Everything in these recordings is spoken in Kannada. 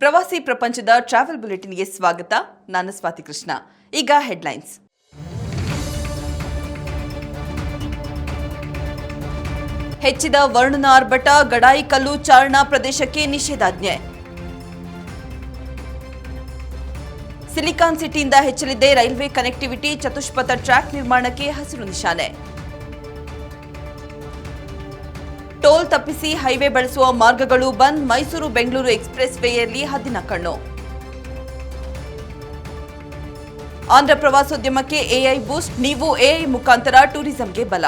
ಪ್ರವಾಸಿ ಪ್ರಪಂಚದ ಟ್ರಾವೆಲ್ ಬುಲೆಟಿನ್ಗೆ ಸ್ವಾಗತ. ನಾನು ಸ್ವಾತಿ ಕೃಷ್ಣ. ಈಗ ಹೆಡ್ಲೈನ್ಸ್. ಹೆಚ್ಚಿದ ವರ್ಣನ ಆರ್ಭಟ, ಗಡಾಯಿಕಲ್ಲು ಚಾರಣ ಪ್ರದೇಶಕ್ಕೆ ನಿಷೇಧಾಜ್ಞೆ. ಸಿಲಿಕಾನ್ ಸಿಟಿಯಿಂದ ಹೆಚ್ಚಲಿದೆ ರೈಲ್ವೆ ಕನೆಕ್ಟಿವಿಟಿ, ಚತುಷ್ಪಥ ಟ್ರ್ಯಾಕ್ ನಿರ್ಮಾಣಕ್ಕೆ ಹಸಿರು ನಿಶಾನೆ. ಟೋಲ್ ತಪ್ಪಿಸಿ ಹೈವೇ ಬಳಸುವ ಮಾರ್ಗಗಳು ಬಂದ್, ಮೈಸೂರು ಬೆಂಗಳೂರು ಎಕ್ಸ್‌ಪ್ರೆಸ್ ವೇಯಲ್ಲಿ ಹದ್ದಿನ ಕಣ್ಣು. ಆಂಧ್ರ ಪ್ರವಾಸೋದ್ಯಮಕ್ಕೆ ಎಐ ಬೂಸ್ಟ್, ನೀವು ಎಐ ಮುಖಾಂತರ ಟೂರಿಸಂಗೆ ಬಲ.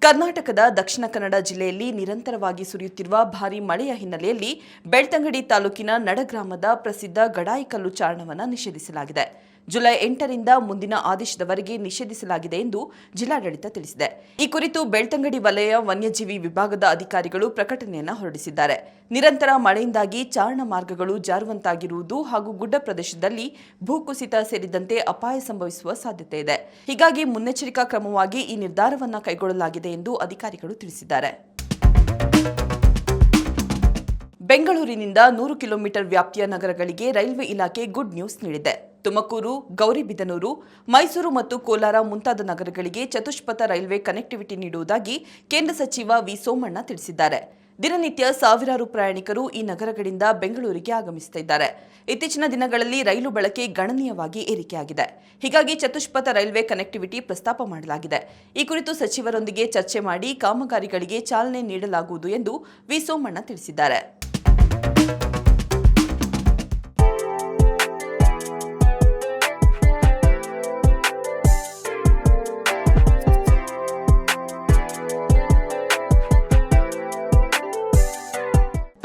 ಕರ್ನಾಟಕದ ದಕ್ಷಿಣ ಕನ್ನಡ ಜಿಲ್ಲೆಯಲ್ಲಿ ನಿರಂತರವಾಗಿ ಸುರಿಯುತ್ತಿರುವ ಭಾರೀ ಮಳೆಯ ಹಿನ್ನೆಲೆಯಲ್ಲಿ ಬೆಳ್ತಂಗಡಿ ತಾಲೂಕಿನ ನಡಗ್ರಾಮದ ಪ್ರಸಿದ್ಧ ಗಡಾಯಿಕಲ್ಲು ಚಾರಣವನ್ನು ನಿಷೇಧಿಸಲಾಗಿದೆ. ಜುಲೈ 8ರಿಂದ ಮುಂದಿನ ಆದೇಶದವರೆಗೆ ನಿಷೇಧಿಸಲಾಗಿದೆ ಎಂದು ಜಿಲ್ಲಾಡಳಿತ ತಿಳಿಸಿದೆ. ಈ ಕುರಿತು ಬೆಳ್ತಂಗಡಿ ವಲಯ ವನ್ಯಜೀವಿ ವಿಭಾಗದ ಅಧಿಕಾರಿಗಳು ಪ್ರಕಟಣೆಯನ್ನು ಹೊರಡಿಸಿದ್ದಾರೆ. ನಿರಂತರ ಮಳೆಯಿಂದಾಗಿ ಚಾರಣ ಮಾರ್ಗಗಳು ಜಾರುವಂತಾಗಿರುವುದು ಹಾಗೂ ಗುಡ್ಡ ಪ್ರದೇಶದಲ್ಲಿ ಭೂಕುಸಿತ ಸೇರಿದಂತೆ ಅಪಾಯ ಸಂಭವಿಸುವ ಸಾಧ್ಯತೆ ಇದೆ. ಹೀಗಾಗಿ ಮುನ್ನೆಚ್ಚರಿಕಾ ಕ್ರಮವಾಗಿ ಈ ನಿರ್ಧಾರವನ್ನು ಕೈಗೊಳ್ಳಲಾಗಿದೆ ಎಂದು ಅಧಿಕಾರಿಗಳು ತಿಳಿಸಿದ್ದಾರೆ. ಬೆಂಗಳೂರಿನಿಂದ 100 ಕಿಲೋಮೀಟರ್ ವ್ಯಾಪ್ತಿಯ ನಗರಗಳಿಗೆ ರೈಲ್ವೆ ಇಲಾಖೆ ಗುಡ್ ನ್ಯೂಸ್ ನೀಡಿದೆ. ತುಮಕೂರು, ಗೌರಿಬಿದನೂರು, ಮೈಸೂರು ಮತ್ತು ಕೋಲಾರ ಮುಂತಾದ ನಗರಗಳಿಗೆ ಚತುಷ್ಪಥ ರೈಲ್ವೆ ಕನೆಕ್ಟಿವಿಟಿ ನೀಡುವುದಾಗಿ ಕೇಂದ್ರ ಸಚಿವ ವಿ ಸೋಮಣ್ಣ ತಿಳಿಸಿದ್ದಾರೆ. ದಿನನಿತ್ಯ ಸಾವಿರಾರು ಪ್ರಯಾಣಿಕರು ಈ ನಗರಗಳಿಂದ ಬೆಂಗಳೂರಿಗೆ ಆಗಮಿಸುತ್ತಿದ್ದಾರೆ. ಇತ್ತೀಚಿನ ದಿನಗಳಲ್ಲಿ ರೈಲು ಬಳಕೆ ಗಣನೀಯವಾಗಿ ಏರಿಕೆಯಾಗಿದೆ. ಹೀಗಾಗಿ ಚತುಷ್ಪಥ ರೈಲ್ವೆ ಕನೆಕ್ಟಿವಿಟಿ ಪ್ರಸ್ತಾಪ ಮಾಡಲಾಗಿದೆ. ಈ ಕುರಿತು ಸಚಿವರೊಂದಿಗೆ ಚರ್ಚೆ ಮಾಡಿ ಕಾಮಗಾರಿಗಳಿಗೆ ಚಾಲನೆ ನೀಡಲಾಗುವುದು ಎಂದು ವಿ ಸೋಮಣ್ಣ ತಿಳಿಸಿದ್ದಾರೆ.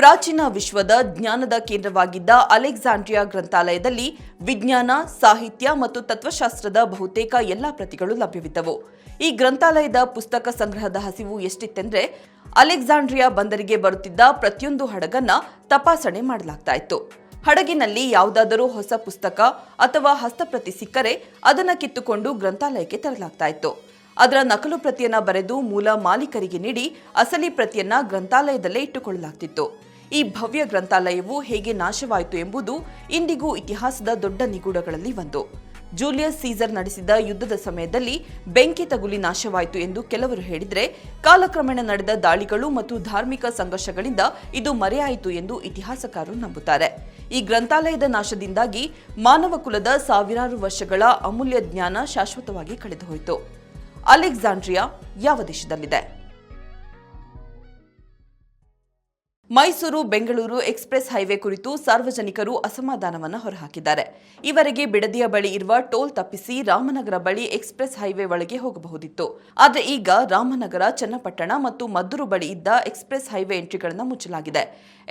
ಪ್ರಾಚೀನ ವಿಶ್ವದ ಜ್ಞಾನದ ಕೇಂದ್ರವಾಗಿದ್ದ ಅಲೆಕ್ಸಾಂಡ್ರಿಯಾ ಗ್ರಂಥಾಲಯದಲ್ಲಿ ವಿಜ್ಞಾನ, ಸಾಹಿತ್ಯ ಮತ್ತು ತತ್ವಶಾಸ್ತ್ರದ ಬಹುತೇಕ ಎಲ್ಲಾ ಪ್ರತಿಗಳು ಲಭ್ಯವಿದ್ದವು. ಈ ಗ್ರಂಥಾಲಯದ ಪುಸ್ತಕ ಸಂಗ್ರಹದ ಹಸಿವು ಎಷ್ಟಿತ್ತೆಂದರೆ ಅಲೆಕ್ಸಾಂಡ್ರಿಯಾ ಬಂದರಿಗೆ ಬರುತ್ತಿದ್ದ ಪ್ರತಿಯೊಂದು ಹಡಗನ್ನ ತಪಾಸಣೆ ಮಾಡಲಾಗ್ತಾ ಇತ್ತು. ಹಡಗಿನಲ್ಲಿ ಯಾವುದಾದರೂ ಹೊಸ ಪುಸ್ತಕ ಅಥವಾ ಹಸ್ತಪ್ರತಿ ಸಿಕ್ಕರೆ ಅದನ್ನ ಕಿತ್ತುಕೊಂಡು ಗ್ರಂಥಾಲಯಕ್ಕೆ ತರಲಾಗ್ತಾ ಇತ್ತು. ಅದರ ನಕಲು ಪ್ರತಿಯನ್ನ ಬರೆದು ಮೂಲ ಮಾಲೀಕರಿಗೆ ನೀಡಿ ಅಸಲಿ ಪ್ರತಿಯನ್ನ ಗ್ರಂಥಾಲಯದಲ್ಲೇ ಇಟ್ಟುಕೊಳ್ಳಲಾಗ್ತಿತ್ತು. ಈ ಭವ್ಯ ಗ್ರಂಥಾಲಯವು ಹೇಗೆ ನಾಶವಾಯಿತು ಎಂಬುದು ಇಂದಿಗೂ ಇತಿಹಾಸದ ದೊಡ್ಡ ನಿಗೂಢಗಳಲ್ಲಿ ಒಂದು. ಜೂಲಿಯಸ್ ಸೀಸರ್ ನಡೆಸಿದ ಯುದ್ಧದ ಸಮಯದಲ್ಲಿ ಬೆಂಕಿ ತಗುಲಿ ನಾಶವಾಯಿತು ಎಂದು ಕೆಲವರು ಹೇಳಿದರೆ, ಕಾಲಕ್ರಮೇಣ ನಡೆದ ದಾಳಿಗಳು ಮತ್ತು ಧಾರ್ಮಿಕ ಸಂಘರ್ಷಗಳಿಂದ ಇದು ಮರೆಯಾಯಿತು ಎಂದು ಇತಿಹಾಸಕಾರರು ನಂಬುತ್ತಾರೆ. ಈ ಗ್ರಂಥಾಲಯದ ನಾಶದಿಂದಾಗಿ ಮಾನವ ಕುಲದ ಸಾವಿರಾರು ವರ್ಷಗಳ ಅಮೂಲ್ಯ ಜ್ಞಾನ ಶಾಶ್ವತವಾಗಿ ಕಳೆದುಹೋಯಿತು. ಅಲೆಕ್ಸಾಂಡ್ರಿಯಾ ಯಾವ ದೇಶದಲ್ಲಿದೆ? ಮೈಸೂರು ಬೆಂಗಳೂರು ಎಕ್ಸ್‌ಪ್ರೆಸ್ ಹೈವೇ ಕುರಿತು ಸಾರ್ವಜನಿಕರು ಅಸಮಾಧಾನವನ್ನು ಹೊರಹಾಕಿದ್ದಾರೆ. ಈವರೆಗೆ ಬಿಡದಿಯ ಬಳಿ ಇರುವ ಟೋಲ್ ತಪ್ಪಿಸಿ ರಾಮನಗರ ಬಳಿ ಎಕ್ಸ್‌ಪ್ರೆಸ್ ಹೈವೇ ಒಳಗೆ ಹೋಗಬಹುದಿತ್ತು. ಆದರೆ ಈಗ ರಾಮನಗರ, ಚನ್ನಪಟ್ಟಣ ಮತ್ತು ಮದ್ದೂರು ಬಳಿ ಇದ್ದ ಎಕ್ಸ್‌ಪ್ರೆಸ್ ಹೈವೇ ಎಂಟ್ರಿಗಳನ್ನು ಮುಚ್ಚಲಾಗಿದೆ.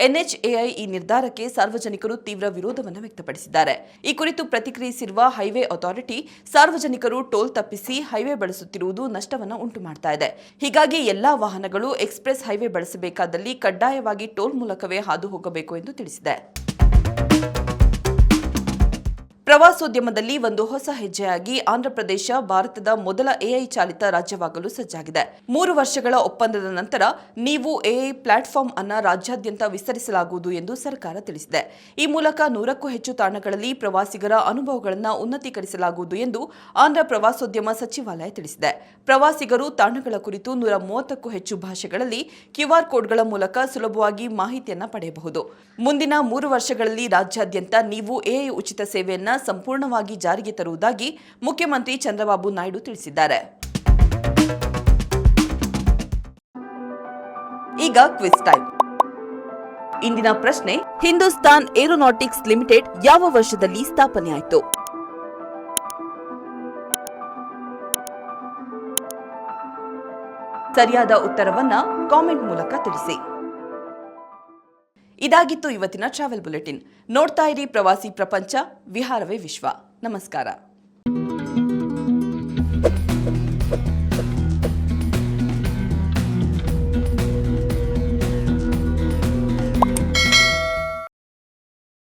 ಎನ್ಎಚ್ಎಐ ಈ ನಿರ್ಧಾರಕ್ಕೆ ಸಾರ್ವಜನಿಕರು ತೀವ್ರ ವಿರೋಧವನ್ನು ವ್ಯಕ್ತಪಡಿಸಿದ್ದಾರೆ. ಈ ಕುರಿತು ಪ್ರತಿಕ್ರಿಯಿಸಿರುವ ಹೈವೇ ಅಥಾರಿಟಿ, ಸಾರ್ವಜನಿಕರು ಟೋಲ್ ತಪ್ಪಿಸಿ ಹೈವೇ ಬಳಸುತ್ತಿರುವುದು ನಷ್ಟವನ್ನು ಉಂಟು ಮಾಡ್ತಾ ಇದೆ. ಹೀಗಾಗಿ ಎಲ್ಲಾ ವಾಹನಗಳು ಎಕ್ಸ್‌ಪ್ರೆಸ್ ಹೈವೇ ಬಳಸಬೇಕಾದಲ್ಲಿ ಕಡ್ಡಾಯವಾಗಿ ಟೋಲ್ ಮೂಲಕವೇ ಹಾದು ಹೋಗಬೇಕು ಎಂದು ತಿಳಿಸಿದೆ. ಪ್ರವಾಸೋದ್ಯಮದಲ್ಲಿ ಒಂದು ಹೊಸ ಹೆಜ್ಜೆಯಾಗಿ ಆಂಧ್ರಪ್ರದೇಶ ಭಾರತದ ಮೊದಲ ಎಐ ಚಾಲಿತ ರಾಜ್ಯವಾಗಲು ಸಜ್ಜಾಗಿದೆ. 3 ವರ್ಷಗಳ ಒಪ್ಪಂದದ ನಂತರ ನೀವು ಎಐ ಪ್ಲಾಟ್ಫಾರ್ಮ್ ಅನ್ನು ರಾಜ್ಯಾದ್ಯಂತ ವಿಸ್ತರಿಸಲಾಗುವುದು ಎಂದು ಸರ್ಕಾರ ತಿಳಿಸಿದೆ. ಈ ಮೂಲಕ 100ಕ್ಕೂ ಹೆಚ್ಚು ತಾಣಗಳಲ್ಲಿ ಪ್ರವಾಸಿಗರ ಅನುಭವಗಳನ್ನು ಉನ್ನತೀಕರಿಸಲಾಗುವುದು ಎಂದು ಆಂಧ್ರ ಪ್ರವಾಸೋದ್ಯಮ ಸಚಿವಾಲಯ ತಿಳಿಸಿದೆ. ಪ್ರವಾಸಿಗರು ತಾಣಗಳ ಕುರಿತು 130ಕ್ಕೂ ಹೆಚ್ಚು ಭಾಷೆಗಳಲ್ಲಿ ಕ್ಯೂಆರ್ ಕೋಡ್ಗಳ ಮೂಲಕ ಸುಲಭವಾಗಿ ಮಾಹಿತಿಯನ್ನು ಪಡೆಯಬಹುದು. ಮುಂದಿನ 3 ವರ್ಷಗಳಲ್ಲಿ ರಾಜ್ಯಾದ್ಯಂತ ನೀವು ಎಐ ಉಚಿತ ಸೇವೆಯನ್ನು ಸಂಪೂರ್ಣವಾಗಿ ಜಾರಿಗೆ ತರುವುದಾಗಿ ಮುಖ್ಯಮಂತ್ರಿ ಚಂದ್ರಬಾಬು ನಾಯ್ಡು ತಿಳಿಸಿದ್ದಾರೆ. ಈಗ ಕ್ವಿಜ್ ಟೈಮ್. ಇಂದಿನ ಪ್ರಶ್ನೆ, ಹಿಂದೂಸ್ತಾನ್ ಏರೋನಾಟಿಕ್ಸ್ ಲಿಮಿಟೆಡ್ ಯಾವ ವರ್ಷದಲ್ಲಿ ಸ್ಥಾಪನೆಯಾಯಿತು? ಸರಿಯಾದ ಉತ್ತರವನ್ನ ಕಾಮೆಂಟ್ ಮೂಲಕ ತಿಳಿಸಿ. ಇದಾಗಿತ್ತು ಇವತ್ತಿನ ಟ್ರಾವೆಲ್ ಬುಲೆಟಿನ್. ನೋಡ್ತಾ ಇರಿ ಪ್ರವಾಸಿ ಪ್ರಪಂಚ, ವಿಹಾರವೇ ವಿಶ್ವ. ನಮಸ್ಕಾರ.